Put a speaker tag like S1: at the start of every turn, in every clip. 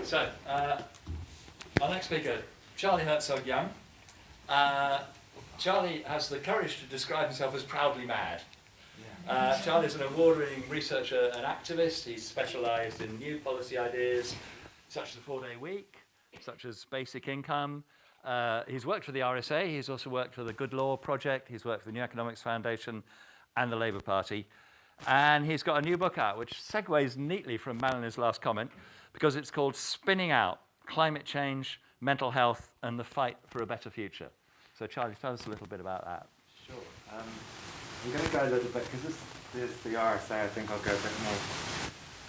S1: So, our next speaker, Charlie Hertzog Young. Charlie has the courage to describe himself as proudly mad. Charlie is an award-winning researcher and activist. He's specialised in new policy ideas, such as the 4-day week, such as basic income. He's worked for the RSA. He's also worked for the Good Law Project. He's worked for the New Economics Foundation and the Labour Party. And he's got a new book out, which segues neatly from Melanie's last comment, because it's called Spinning Out: Climate Change, Mental Health, and the Fight for a Better Future. So Charlie, tell us a little bit about that.
S2: Sure. I'm going to go a little bit, because this is the RSA, I think I'll go a bit more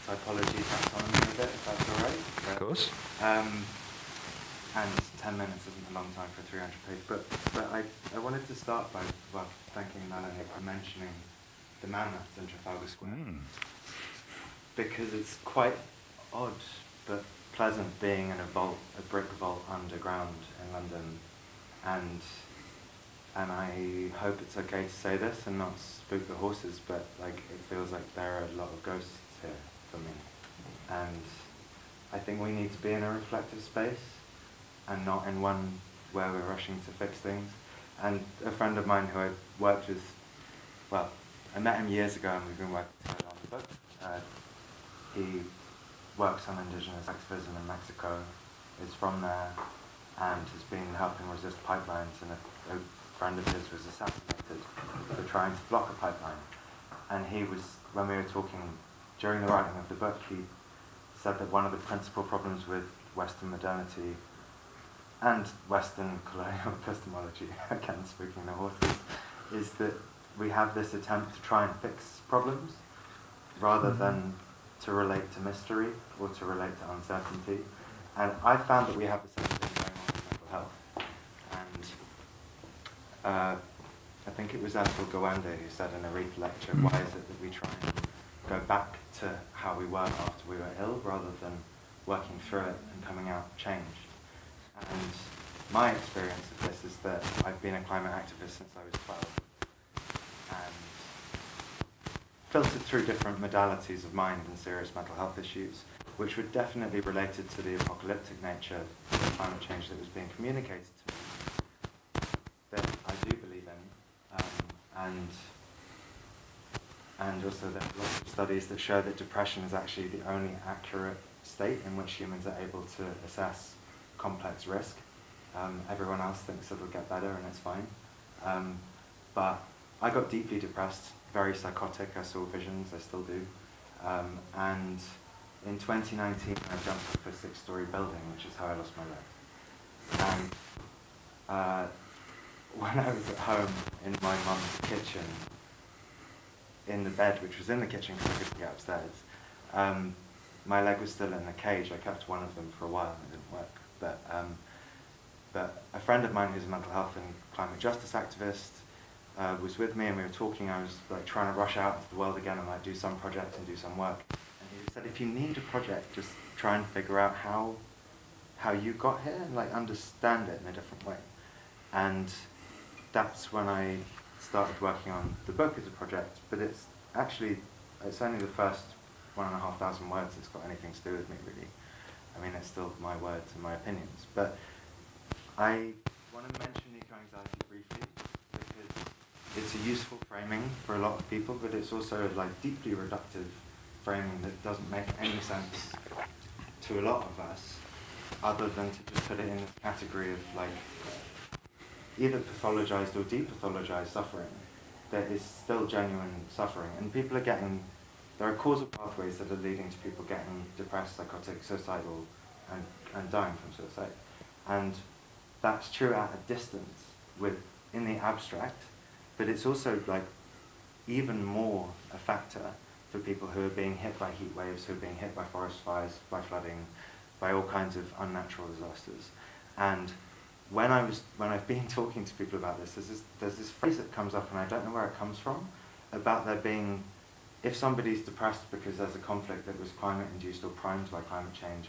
S2: typology, taxonomy a bit, if that's all right.
S1: Of course.
S2: And 10 minutes isn't a long time for a 300 page book. But I wanted to start by thanking Melanie for mentioning the mammoths in Trafalgar Square. Because it's quite odd but pleasant being in a brick vault underground in London, and I hope it's okay to say this and not spook the horses, but like it feels like there are a lot of ghosts here for me, and I think we need to be in a reflective space and not in one where we're rushing to fix things. And a friend of mine who I worked with, well, I met him years ago and we've been working together on the book. He works on indigenous activism in Mexico, is from there, and has been helping resist pipelines, and a friend of his was assassinated for trying to block a pipeline. And he was, when we were talking during the writing of the book, he said that one of the principal problems with Western modernity and Western colonial epistemology, again speaking the horses, is that we have this attempt to try and fix problems rather than to relate to mystery or to relate to uncertainty. And I found that we have the same thing going on with mental health. And I think it was Atul Gawande who said in a Reef lecture, why is it that we try and go back to how we were after we were ill rather than working through it and coming out changed? And my experience of this is that I've been a climate activist since I was 12, and filtered through different modalities of mind and serious mental health issues, which were definitely related to the apocalyptic nature of climate change that was being communicated to me, that I do believe in, and also there are lots of studies that show that depression is actually the only accurate state in which humans are able to assess complex risk. Everyone else thinks it'll get better and it's fine. But I got deeply depressed, very psychotic. I saw visions, I still do. And in 2019, I jumped off a 6-story building, which is how I lost my leg. And when I was at home in my mum's kitchen, in the bed, which was in the kitchen because I couldn't get upstairs, my leg was still in a cage. I kept one of them for a while and it didn't work. But a friend of mine who's a mental health and climate justice activist was with me, and we were talking. I was like trying to rush out into the world again and like do some project and do some work. And he said, if you need a project, just try and figure out how you got here and like understand it in a different way. And that's when I started working on the book as a project. But it's only the first 1,500 words that's got anything to do with me, really. I mean, it's still my words and my opinions. But I want to mention eco-anxiety briefly because it's a useful framing for a lot of people, but it's also like deeply reductive framing that doesn't make any sense to a lot of us, other than to just put it in this category of like either pathologized or depathologized suffering. There is still genuine suffering, and people are there are causal pathways that are leading to people getting depressed, psychotic, suicidal, and dying from suicide. And that's true at a distance in the abstract, but it's also like even more a factor for people who are being hit by heat waves, who are being hit by forest fires, by flooding, by all kinds of unnatural disasters. And when I've been talking to people about this, there's this phrase that comes up, and I don't know where it comes from, about there being, if somebody's depressed because there's a conflict that was climate-induced or primed by climate change,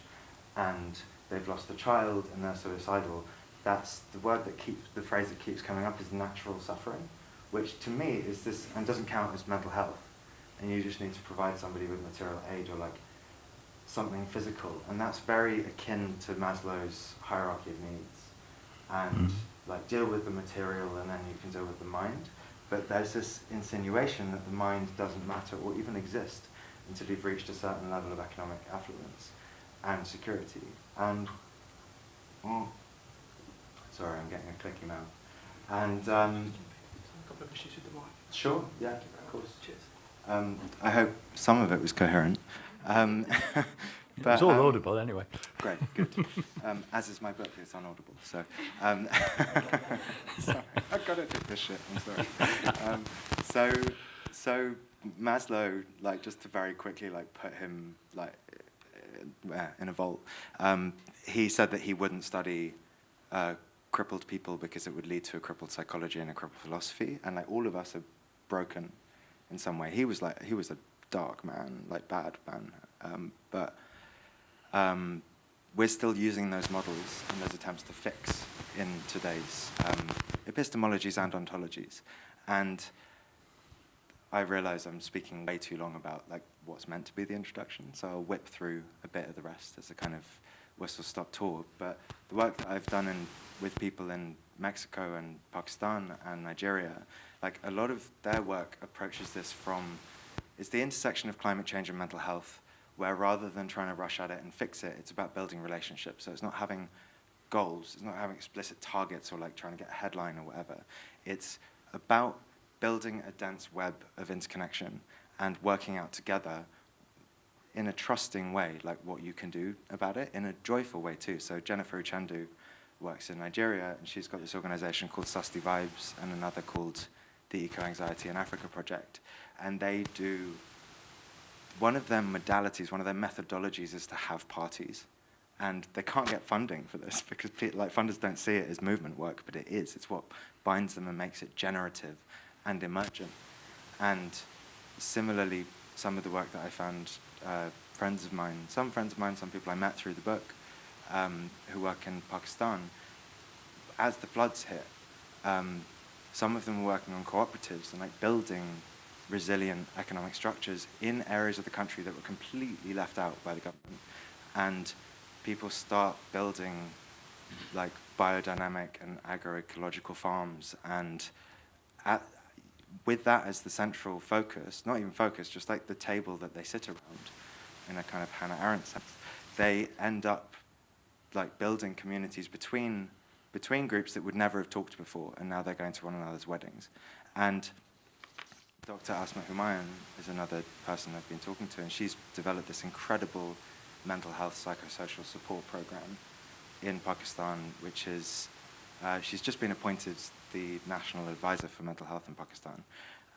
S2: and they've lost a child and they're suicidal, that's the phrase that keeps coming up is natural suffering, which to me is this, and doesn't count as mental health, and you just need to provide somebody with material aid or like something physical, and that's very akin to Maslow's hierarchy of needs. And like deal with the material, and then you can deal with the mind. But there's this insinuation that the mind doesn't matter or even exist until you've reached a certain level of economic affluence and security. And sorry, I'm getting a clicky mouth. And
S3: A couple of issues with the mic.
S2: sure, yeah, of course.
S3: Cheers.
S2: I hope some of it was coherent.
S1: It was all audible anyway.
S2: Great, good. As is my book, it's unaudible. So, sorry, I've got to do this shit. I'm sorry. So Maslow, like, just to very quickly, like, put him like in a vault. He said that he wouldn't study crippled people because it would lead to a crippled psychology and a crippled philosophy, and like all of us are broken in some way. He was a dark man, like bad man, but we're still using those models and those attempts to fix in today's epistemologies and ontologies. And I realize I'm speaking way too long about like what's meant to be the introduction, so I'll whip through a bit of the rest as a kind of whistle-stop tour. But the work that I've done with people in Mexico and Pakistan and Nigeria, like a lot of their work approaches this from, it's the intersection of climate change and mental health, where rather than trying to rush at it and fix it, it's about building relationships. So it's not having goals, it's not having explicit targets or like trying to get a headline or whatever. It's about building a dense web of interconnection and working out together in a trusting way, like what you can do about it, in a joyful way too. So Jennifer Uchendu works in Nigeria, and she's got this organization called Susty Vibes and another called the Eco-Anxiety in Africa Project. And they do, one of their modalities, one of their methodologies is to have parties. And they can't get funding for this because like funders don't see it as movement work, but it is. It's what binds them and makes it generative and emergent. And similarly, some of the work that I found, some friends of mine, some people I met through the book, who work in Pakistan, as the floods hit, some of them were working on cooperatives and like building resilient economic structures in areas of the country that were completely left out by the government. And people start building like biodynamic and agroecological farms, and with that as the central focus, not even focus, just like the table that they sit around in a kind of Hannah Arendt sense, they end up like building communities between groups that would never have talked before, and now they're going to one another's weddings. And Dr. Asma Humayun is another person I've been talking to, and she's developed this incredible mental health psychosocial support program in Pakistan, which is, she's just been appointed the National Advisor for Mental Health in Pakistan.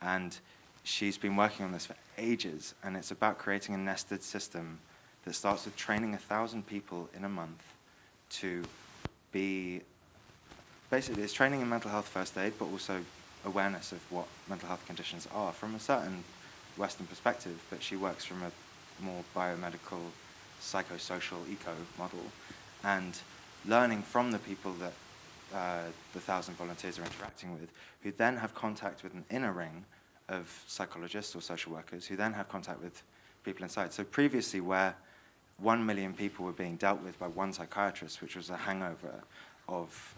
S2: And she's been working on this for ages, and it's about creating a nested system that starts with training 1,000 people in a month to be, basically it's training in mental health first aid, but also awareness of what mental health conditions are from a certain Western perspective, but she works from a more biomedical, psychosocial eco model, and learning from the people that the 1,000 volunteers are interacting with, who then have contact with an inner ring of psychologists or social workers, who then have contact with people inside. So previously, where 1 million people were being dealt with by one psychiatrist, which was a hangover of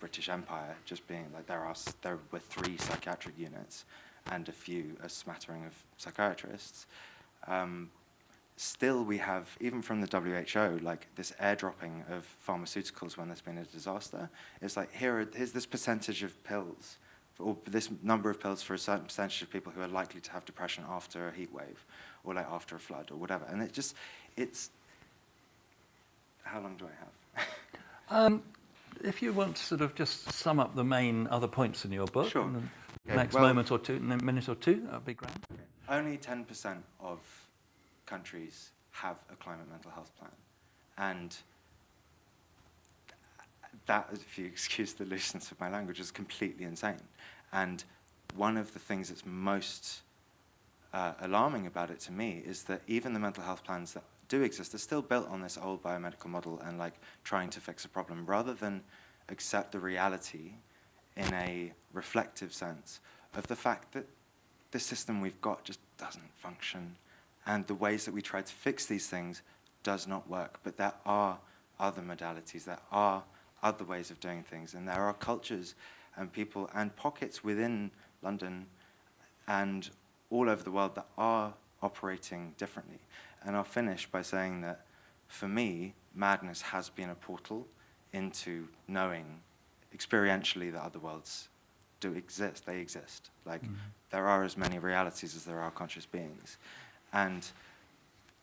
S2: British Empire, just being like there were 3 psychiatric units and a smattering of psychiatrists. Still, we have, even from the WHO, like this airdropping of pharmaceuticals when there's been a disaster. It's like, here's this percentage of pills, or this number of pills for a certain percentage of people who are likely to have depression after a heat wave, or like after a flood, or whatever. And it's, how long do I have?
S1: If you want to sort of just sum up the main other points in your book,
S2: Sure.
S1: in the
S2: Okay,
S1: next
S2: well,
S1: minute or two, that would be grand.
S2: Okay. Only 10% of countries have a climate mental health plan. And that, if you excuse the looseness of my language, is completely insane. And one of the things that's most alarming about it to me is that even the mental health plans that do exist are still built on this old biomedical model and like trying to fix a problem rather than accept the reality in a reflective sense of the fact that the system we've got just doesn't function, and the ways that we try to fix these things does not work, but there are other modalities, there are other ways of doing things, and there are cultures and people and pockets within London and all over the world that are operating differently. And I'll finish by saying that, for me, madness has been a portal into knowing experientially that other worlds do exist. They exist. Like, there are as many realities as there are conscious beings. And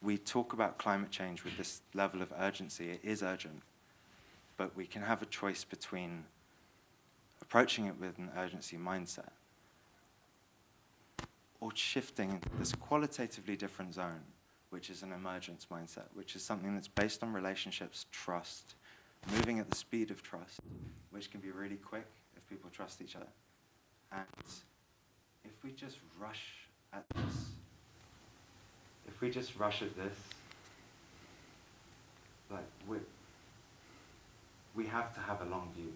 S2: we talk about climate change with this level of urgency. It is urgent, but we can have a choice between approaching it with an urgency mindset or shifting into this qualitatively different zone, which is an emergence mindset, which is something that's based on relationships, trust, moving at the speed of trust, which can be really quick if people trust each other. And if we just rush at this, like, we have to have a long view.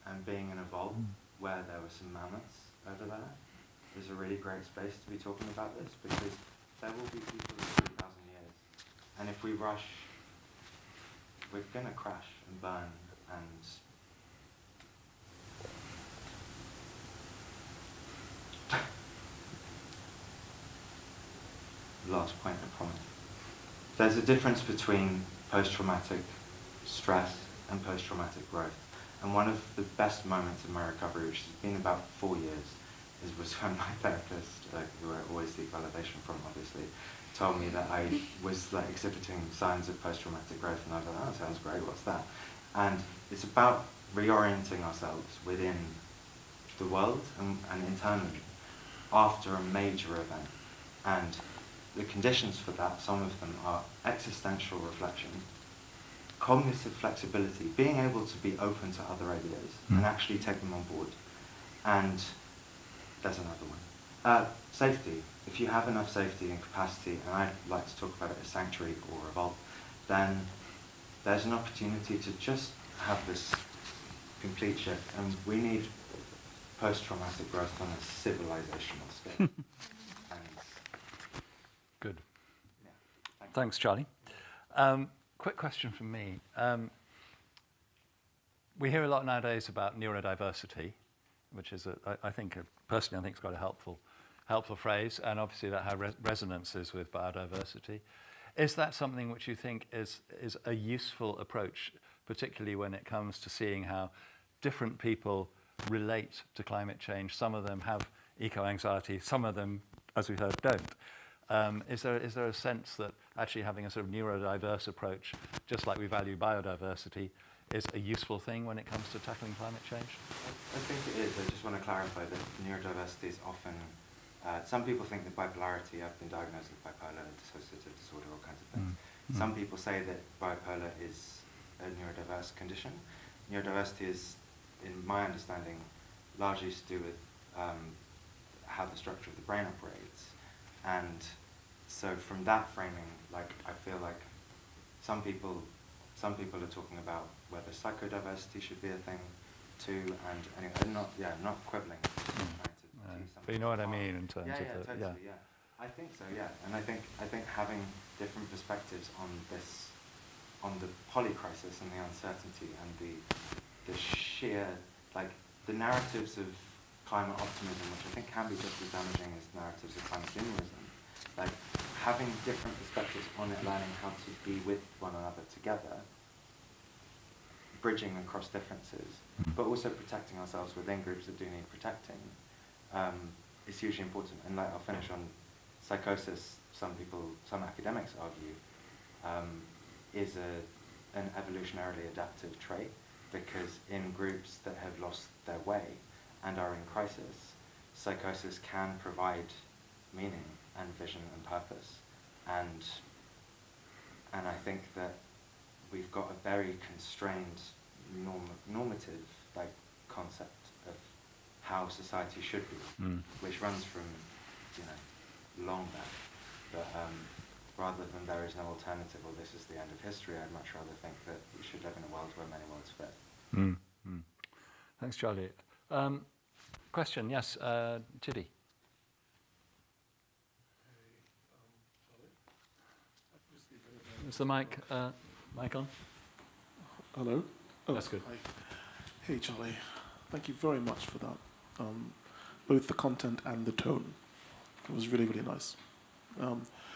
S2: And being in a vault where there were some mammoths over there is a really great space to be talking about this, because there will be people in 3,000 years. And if we rush, we're going to crash and burn and last point, I promise. There's a difference between post-traumatic stress and post-traumatic growth. And one of the best moments of my recovery, which has been about 4 years, was when my therapist, who I always seek validation from, obviously, told me that I was like exhibiting signs of post-traumatic growth, and I was like, oh, that sounds great, what's that? And it's about reorienting ourselves within the world and internally after a major event. And the conditions for that, some of them are existential reflection, cognitive flexibility, being able to be open to other ideas and actually take them on board. And there's another one. Safety. If you have enough safety and capacity, and I like to talk about it as sanctuary or revolt, then there's an opportunity to just have this complete shift. And we need post-traumatic growth on a civilizational scale.
S1: Good.
S2: Yeah.
S1: Thanks, Charlie. Quick question from me. We hear a lot nowadays about neurodiversity, which is, personally, I think it's quite a helpful phrase, and obviously that has resonances with biodiversity. Is that something which you think is a useful approach, particularly when it comes to seeing how different people relate to climate change? Some of them have eco-anxiety, some of them, as we've heard, don't. Is there a sense that actually having a sort of neurodiverse approach, just like we value biodiversity, is a useful thing when it comes to tackling climate change?
S2: I think it is. I just want to clarify that neurodiversity is often, some people think that bipolarity, I've been diagnosed with bipolar, dissociative disorder, all kinds of things. Some people say that bipolar is a neurodiverse condition. Neurodiversity is, in my understanding, largely to do with how the structure of the brain operates. And so from that framing, like, I feel like some people are talking about whether psychodiversity should be a thing too, and anyway, not quibbling.
S1: But you know what I mean in terms of the,
S2: totally, yeah. I think so, yeah. And I think having different perspectives on this, on the polycrisis and the uncertainty and the sheer, like, the narratives of climate optimism, which I think can be just as damaging as narratives of climate doomerism. Like, having different perspectives on it, learning how to be with one another together, bridging across differences, but also protecting ourselves within groups that do need protecting, is hugely important. And like, I'll finish on psychosis. Some academics argue, is an evolutionarily adaptive trait, because in groups that have lost their way and are in crisis, psychosis can provide meaning and vision and purpose. And I think that we've got a very constrained normative like concept of how society should be, which runs from long back. But rather than there is no alternative or this is the end of history, I'd much rather think that we should live in a world where many worlds fit.
S1: Thanks, Charlie. Question, yes, Chidi. Is the mic on?
S3: Hello? Oh,
S1: That's good.
S3: Hi. Hey, Charlie. Thank you very much for that. Both the content and the tone. It was really, really nice.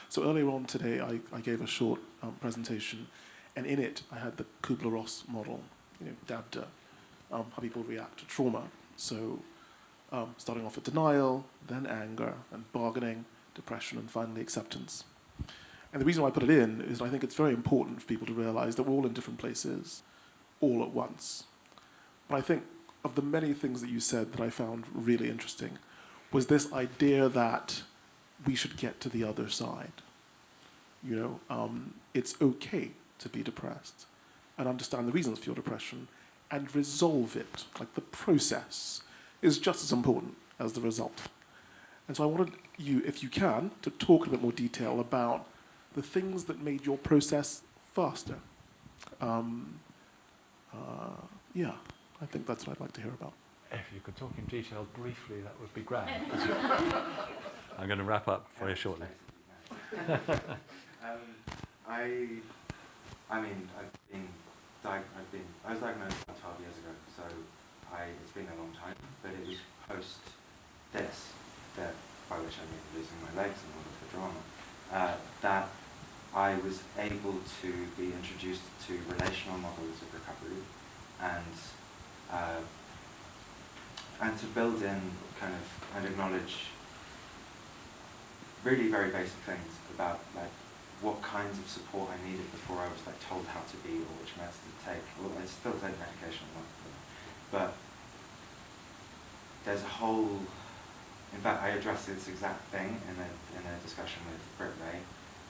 S3: So earlier on today, I gave a short presentation, and in it, I had the Kubler-Ross model, DABDA, how people react to trauma. So starting off with denial, then anger, and bargaining, depression, and finally acceptance. And the reason why I put it in is I think it's very important for people to realize that we're all in different places, all at once. But I think of the many things that you said that I found really interesting was this idea that we should get to the other side. It's okay to be depressed and understand the reasons for your depression and resolve it. Like the process is just as important as the result. And so I wanted you, if you can, to talk in a bit more detail about the things that made your process faster. Yeah, I think that's what I'd like to hear about.
S1: If you could talk in detail briefly, that would be great. I'm going to wrap up for you shortly.
S2: I was diagnosed about 12 years ago, so it's been a long time, but it was post this, by which I mean losing my legs and all of the drama, that I was able to be introduced to relational models of recovery and to build in and acknowledge really very basic things about what kinds of support I needed before I was told how to be or which meds to take. Well, I still take medication, but there's a whole. In fact, I addressed this exact thing in a discussion with Britt Ray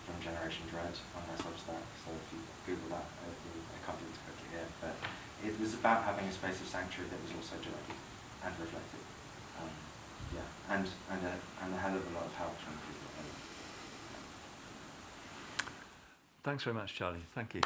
S2: from Generation Dread on her Substack. So if you Google that, I can't do it quickly here, but it was about having a space of sanctuary that was also directed and reflective. And a hell of a lot of help from people.
S1: Thanks very much, Charlie. Thank you.